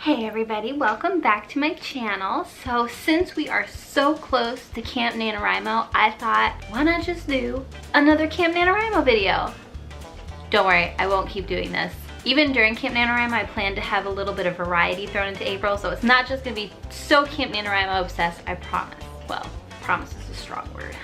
Hey everybody, welcome back to my channel. So since we are so close to Camp NaNoWriMo, I thought, why not just do another Camp NaNoWriMo video? Don't worry, I won't keep doing this. Even during Camp NaNoWriMo, I plan to have a little bit of variety thrown into April, so it's not just gonna be so Camp NaNoWriMo obsessed, I promise. Well, promise is a strong word.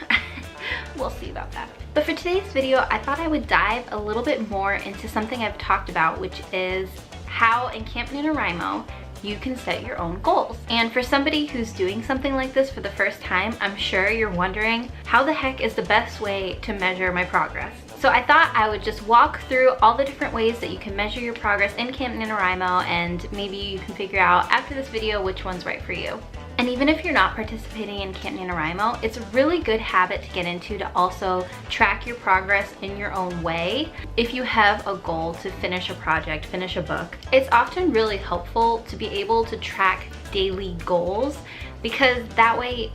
We'll see about that. But for today's video, I thought I would dive a little bit more into something I've talked about, which is how in Camp NaNoWriMo you can set your own goals. And for somebody who's doing something like this for the first time, I'm sure you're wondering, how the heck is the best way to measure my progress? So I thought I would just walk through all the different ways that you can measure your progress in Camp NaNoWriMo, and maybe you can figure out after this video which one's right for you. And even if you're not participating in Camp NaNoWriMo, it's a really good habit to get into to also track your progress in your own way. If you have a goal to finish a project, finish a book, it's often really helpful to be able to track daily goals because that way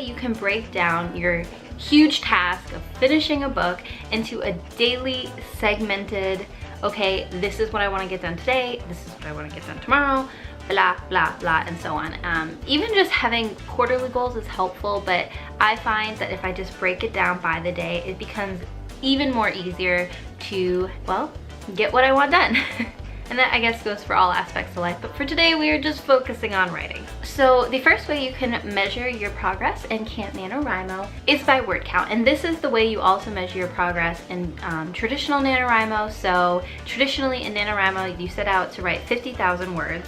you can break down your huge task of finishing a book into a daily segmented, okay, this is what I want to get done today, this is what I want to get done tomorrow, blah, blah, blah, and so on. Even just having quarterly goals is helpful, but I find that if I just break it down by the day, it becomes even more easier to, well, get what I want done. And that, I guess, goes for all aspects of life, but for today we are just focusing on writing. So the first way you can measure your progress in Camp NaNoWriMo is by word count, and this is the way you also measure your progress in traditional NaNoWriMo. So traditionally in NaNoWriMo, you set out to write 50,000 words,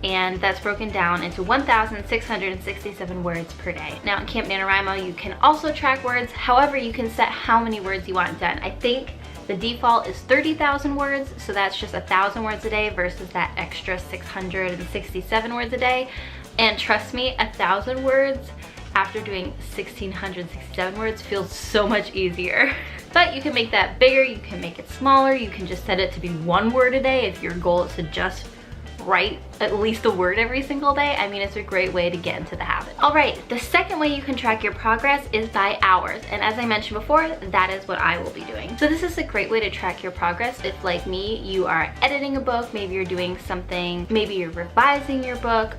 and that's broken down into 1,667 words per day. Now in Camp NaNoWriMo, you can also track words. However, you can set how many words you want done. I think the default is 30,000 words, so that's just 1,000 words a day versus that extra 667 words a day. And trust me, 1,000 words after doing 1,667 words feels so much easier. But you can make that bigger, you can make it smaller, you can just set it to be 1 word a day if your goal is to just write at least a word every single day. I mean, it's a great way to get into the habit. All right, the second way you can track your progress is by hours. And as I mentioned before, that is what I will be doing. So this is a great way to track your progress. If, like me, you are editing a book, maybe you're doing something, maybe you're revising your book,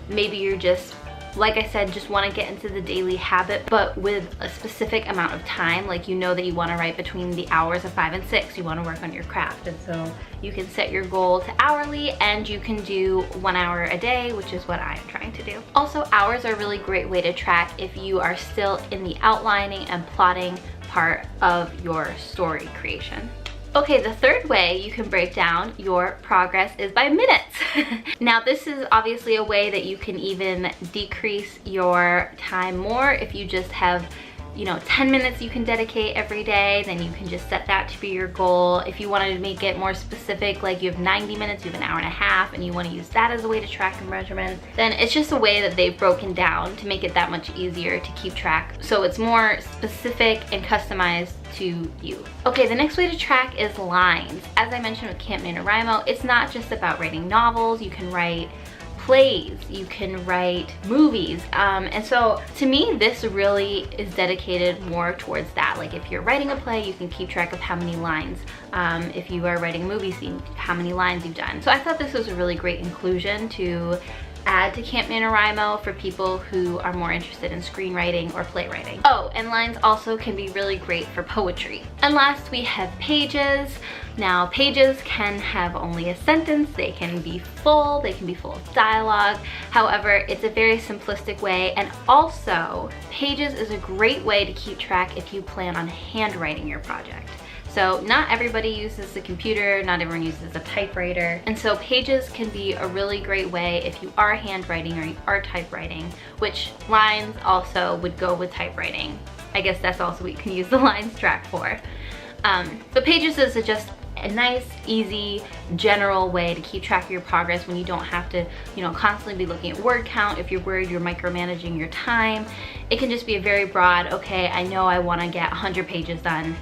maybe you're just, like I said, just want to get into the daily habit, but with a specific amount of time. Like, you know that you want to write between the hours of 5 and 6, you want to work on your craft, and so you can set your goal to hourly, and you can do 1 hour a day, which is what I'm trying to do. Also, hours are a really great way to track if you are still in the outlining and plotting part of your story creation. Okay, the third way you can break down your progress is by minutes. Now, this is obviously a way that you can even decrease your time more. If you just have, 10 minutes you can dedicate every day, then you can just set that to be your goal. If you wanted to make it more specific, like you have 90 minutes, you have an hour and a half, and you want to use that as a way to track and measurement, then it's just a way that they've broken down to make it that much easier to keep track. So it's more specific and customized to you. Okay, the next way to track is lines. As I mentioned with Camp NaNoWriMo, it's not just about writing novels. You can write plays, you can write movies, and so to me this really is dedicated more towards that. Like, if you're writing a play, you can keep track of how many lines. If you are writing a movie scene, how many lines you've done. So I thought this was a really great inclusion to add to Camp NaNoWriMo for people who are more interested in screenwriting or playwriting. Oh, and lines also can be really great for poetry. And last, we have pages. Now, pages can have only a sentence, they can be full of dialogue. However, it's a very simplistic way, and also pages is a great way to keep track if you plan on handwriting your project. So not everybody uses the computer, not everyone uses a typewriter, and so pages can be a really great way if you are handwriting or you are typewriting, which lines also would go with typewriting. I guess that's also what you can use the lines track for. But pages is just a nice, easy, general way to keep track of your progress when you don't have to, constantly be looking at word count. If you're worried you're micromanaging your time, it can just be a very broad, okay, I know I want to get 100 pages done.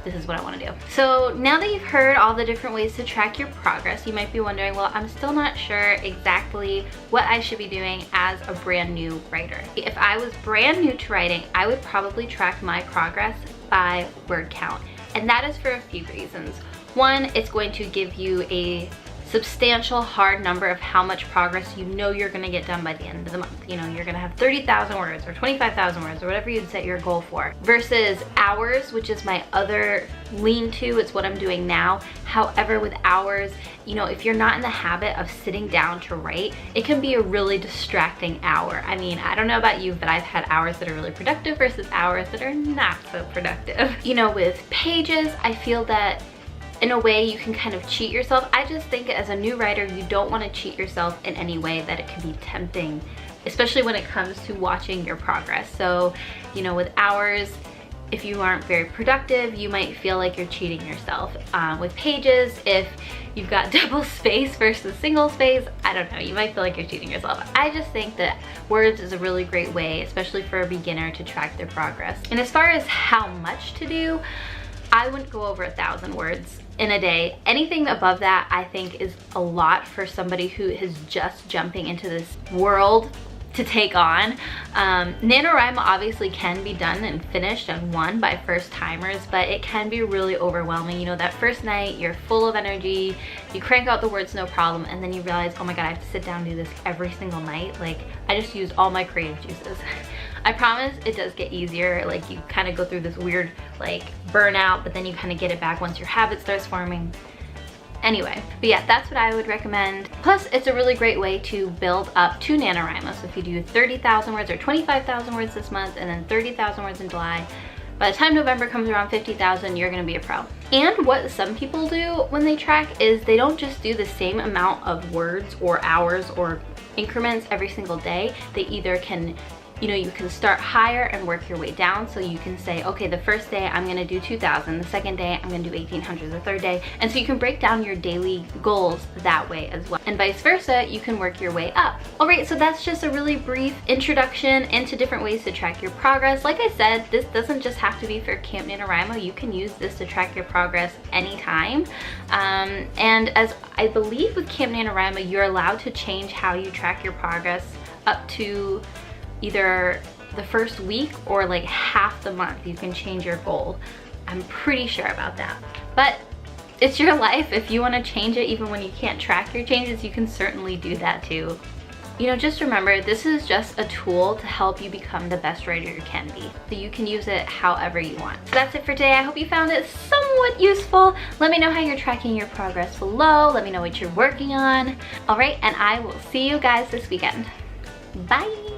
This is what I want to do. So now that you've heard all the different ways to track your progress, you might be wondering, well, I'm still not sure exactly what I should be doing as a brand new writer. If I was brand new to writing, I would probably track my progress by word count. And that is for a few reasons. One, it's going to give you a substantial hard number of how much progress you know you're gonna get done by the end of the month. You know, you're gonna have 30,000 words or 25,000 words or whatever you'd set your goal for, versus hours, which is my other lean to. It's what I'm doing now. However, with hours, you know, if you're not in the habit of sitting down to write, it can be a really distracting hour. I mean, I don't know about you, but I've had hours that are really productive versus hours that are not so productive. You know, with pages, I feel that in a way you can kind of cheat yourself. I just think as a new writer, you don't want to cheat yourself in any way that it can be tempting, especially when it comes to watching your progress. So, you know, with hours, if you aren't very productive, you might feel like you're cheating yourself. With pages, if you've got double space versus single space, I don't know, you might feel like you're cheating yourself. I just think that words is a really great way, especially for a beginner, to track their progress. And as far as how much to do, I wouldn't go over 1,000 words in a day. Anything above that, I think, is a lot for somebody who is just jumping into this world to take on. NaNoWriMo obviously can be done and finished and won by first timers, but it can be really overwhelming. You know, that first night, you're full of energy, you crank out the words no problem, and then you realize, oh my God, I have to sit down and do this every single night. Like, I just used all my creative juices. I promise it does get easier. Like, you kind of go through this weird like burnout, but then you kind of get it back once your habit starts forming. Anyway, but yeah, that's what I would recommend. Plus, it's a really great way to build up to NaNoWriMo. So if you do 30,000 words or 25,000 words this month and then 30,000 words in July, by the time November comes around, 50,000, you're gonna be a pro. And what some people do when they track is they don't just do the same amount of words or hours or increments every single day. They either can, you know, you can start higher and work your way down. So you can say, okay, the first day I'm gonna do 2,000, the second day I'm gonna do 1,800, the third day. And so you can break down your daily goals that way as well. And vice versa, you can work your way up. All right, so that's just a really brief introduction into different ways to track your progress. Like I said, this doesn't just have to be for Camp NaNoWriMo. You can use this to track your progress anytime. And as I believe with Camp NaNoWriMo, you're allowed to change how you track your progress up to either the first week or like half the month. You can change your goal. I'm pretty sure about that. But it's your life. If you want to change it even when you can't track your changes, you can certainly do that too. You know, just remember, this is just a tool to help you become the best writer you can be. So you can use it however you want. So that's it for today. I hope you found it somewhat useful. Let me know how you're tracking your progress below. Let me know what you're working on. All right, and I will see you guys this weekend. Bye.